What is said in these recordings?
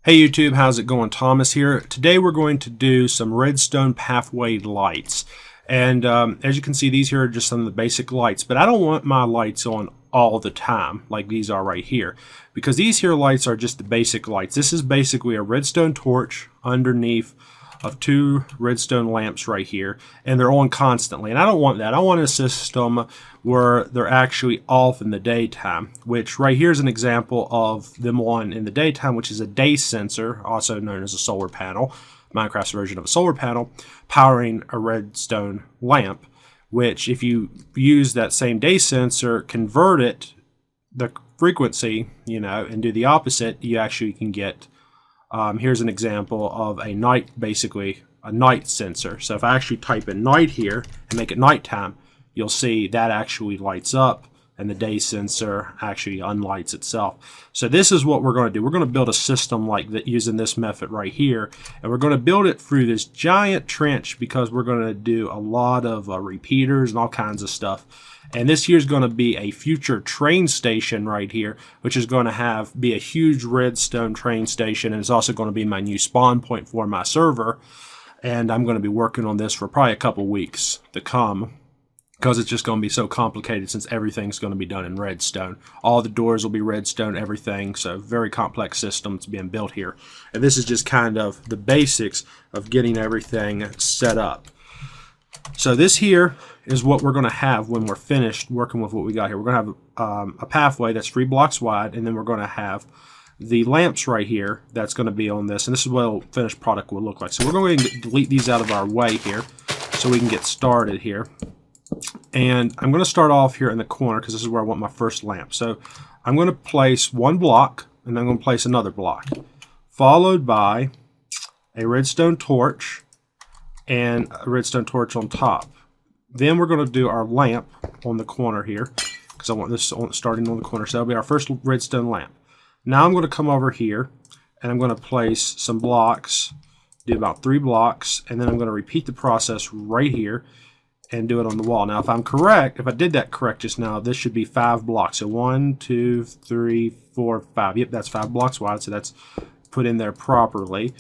Hey YouTube, how's it going? Thomas here. Today we're going to do some redstone pathway lights. And as you can see, these here are just some of the basic lights. But I don't want my lights on all the time like these are right here. Because these here lights are just the basic lights. This is basically a redstone torch underneath of two redstone lamps right here, and they're on constantly, and I don't want that. I want a system where they're actually off in the daytime, which right here is an example of them on in the daytime, which is a day sensor, also known as a solar panel, Minecraft's version of a solar panel, powering a redstone lamp, which if you use that same day sensor, convert it, the frequency, and do the opposite, you actually can get here's an example of a night, basically a night sensor. So if I actually type in night here and make it nighttime, you'll see that actually lights up and the day sensor actually unlights itself. So this is what we're going to do. We're going to build a system like that using this method right here, and we're going to build it through this giant trench because we're going to do a lot of repeaters and all kinds of stuff. And this here is going to be a future train station right here, which is going to be a huge redstone train station, and it's also going to be my new spawn point for my server. And I'm going to be working on this for probably a couple weeks to come, because it's just going to be so complicated since everything's going to be done in redstone. All the doors will be redstone, everything, so very complex systems being built here. And this is just kind of the basics of getting everything set up. So this here is what we're going to have when we're finished working with what we got here. We're going to have a pathway that's 3 blocks wide, and then we're going to have the lamps right here that's going to be on this, and this is what a finished product will look like. So we're going to delete these out of our way here so we can get started here. And I'm going to start off here in the corner because this is where I want my first lamp. So I'm going to place one block, and then I'm going to place another block, followed by a redstone torch and a redstone torch on top. Then we're going to do our lamp on the corner here because I want this starting on the corner. So that'll be our first redstone lamp. Now I'm going to come over here and I'm going to place some blocks, do about 3 blocks, and then I'm going to repeat the process right here and do it on the wall. Now if I'm correct, if I did that correct just now, this should be 5 blocks. So 1, 2, 3, 4, 5. Yep, that's 5 blocks wide, so that's put in there properly.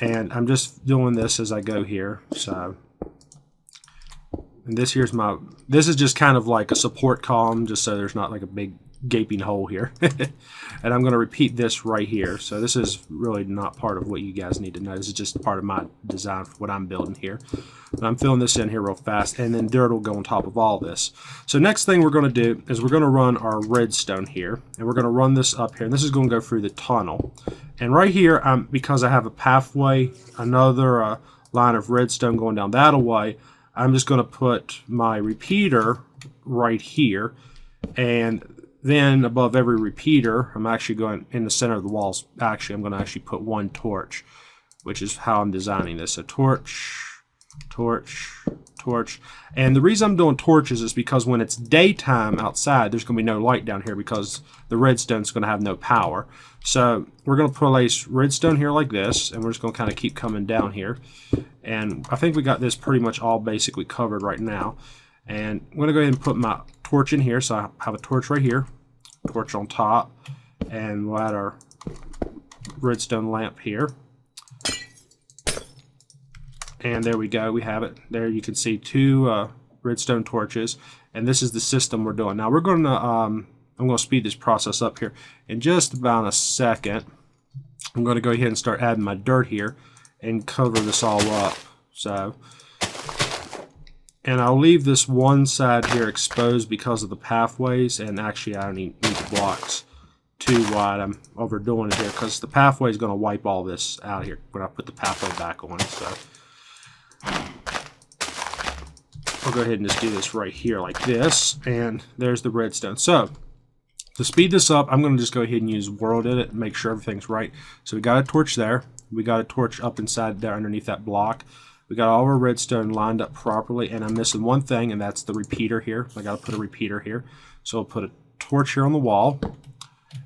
And I'm just doing this as I go here. So, and this here's this is just kind of like a support column, just so there's not like a big gaping hole here. And I'm going to repeat this right here. So this is really not part of what you guys need to know. This is just part of my design for what I'm building here. And I'm filling this in here real fast, and then dirt will go on top of all this. So next thing we're going to do is we're going to run our redstone here, and we're going to run this up here, and this is going to go through the tunnel. And right here, because I have a pathway, another line of redstone going down that way, I'm just going to put my repeater right here, and then above every repeater, I'm actually going in the center of the walls. Actually, I'm going to actually put one torch, which is how I'm designing this. A torch, torch, torch. And the reason I'm doing torches is because when it's daytime outside, there's going to be no light down here because the redstone's going to have no power. So we're going to place redstone here like this, and we're just going to kind of keep coming down here. And I think we got this pretty much all basically covered right now. And I'm going to go ahead and put my torch in here. So I have a torch right here, torch on top, and we'll add our redstone lamp here. And there we go, we have it. There you can see 2 redstone torches, and this is the system we're doing. Now we're going to, I'm going to speed this process up here. In just about a second, I'm going to go ahead and start adding my dirt here and cover this all up. So, and I'll leave this one side here exposed because of the pathways, and actually I don't need the blocks too wide. I'm overdoing it here because the pathway is going to wipe all this out here when I put the pathway back on. So I'll go ahead and just do this right here like this, and there's the redstone. So to speed this up, I'm going to just go ahead and use World Edit and make sure everything's right. So we got a torch there. We got a torch up inside there underneath that block. We got all our redstone lined up properly, and I'm missing one thing, and that's the repeater here. I got to put a repeater here. So we'll put a torch here on the wall,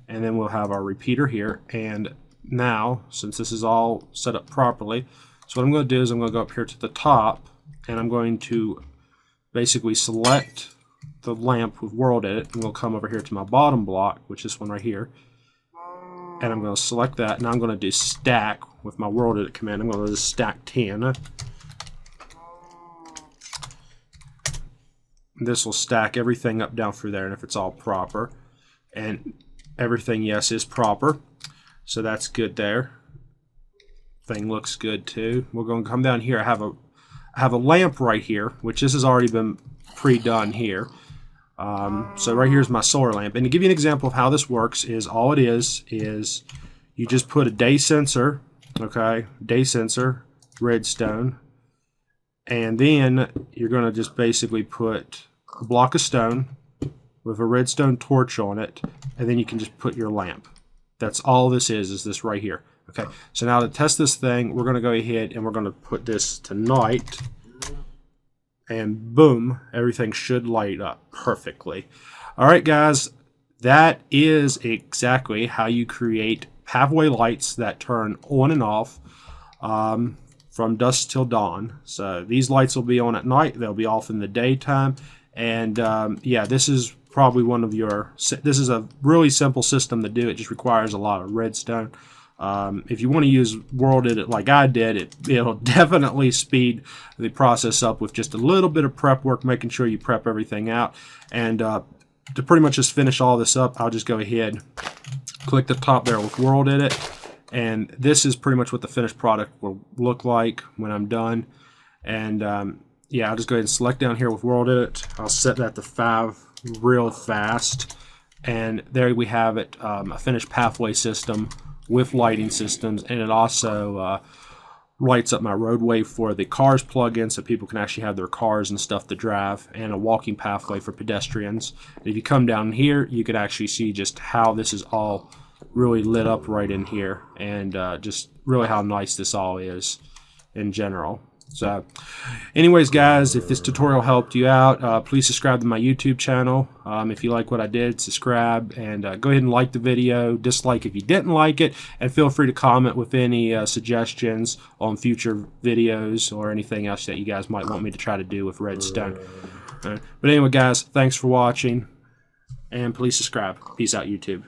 and then we'll have our repeater here. And now, since this is all set up properly, so what I'm going to do is I'm going to go up here to the top, and I'm going to basically select the lamp with World Edit, and we'll come over here to my bottom block, which is this one right here. and I'm going to select that, and I'm going to do stack with my world edit command. I'm going to just stack 10. This will stack everything up down through there, and if it's all proper, and everything, yes, is proper, so that's good there. Thing looks good too. We're going to come down here. I have a lamp right here, which this has already been pre-done here. So right here's my solar lamp, and to give you an example of how this works, is all it is you just put a day sensor, okay, day sensor, redstone, and then you're going to just basically put a block of stone with a redstone torch on it, and then you can just put your lamp. That's all this is this right here. Okay, so now to test this thing, we're going to go ahead and we're going to put this to night, and boom, everything should light up perfectly. All right, guys, that is exactly how you create pathway lights that turn on and off from dusk till dawn. So these lights will be on at night, they'll be off in the daytime, and yeah, this is probably one of your, this is a really simple system to do. It just requires a lot of redstone. If you want to use world edit like I did, it'll definitely speed the process up with just a little bit of prep work, making sure you prep everything out. And to pretty much just finish all this up, I'll just go ahead, click the top there with world edit, and this is pretty much what the finished product will look like when I'm done. And yeah, I'll just go ahead and select down here with world edit. I'll set that to 5 real fast, and there we have it, a finished pathway system with lighting systems, and it also lights up my roadway for the cars plug-in, so people can actually have their cars and stuff to drive, and a walking pathway for pedestrians. And if you come down here, you can actually see just how this is all really lit up right in here, and just really how nice this all is in general. So anyways, guys, if this tutorial helped you out, please subscribe to my YouTube channel. If you like what I did, subscribe, and go ahead and like the video, dislike if you didn't like it, and feel free to comment with any suggestions on future videos or anything else that you guys might want me to try to do with redstone. But anyway, guys, thanks for watching, and please subscribe. Peace out, YouTube.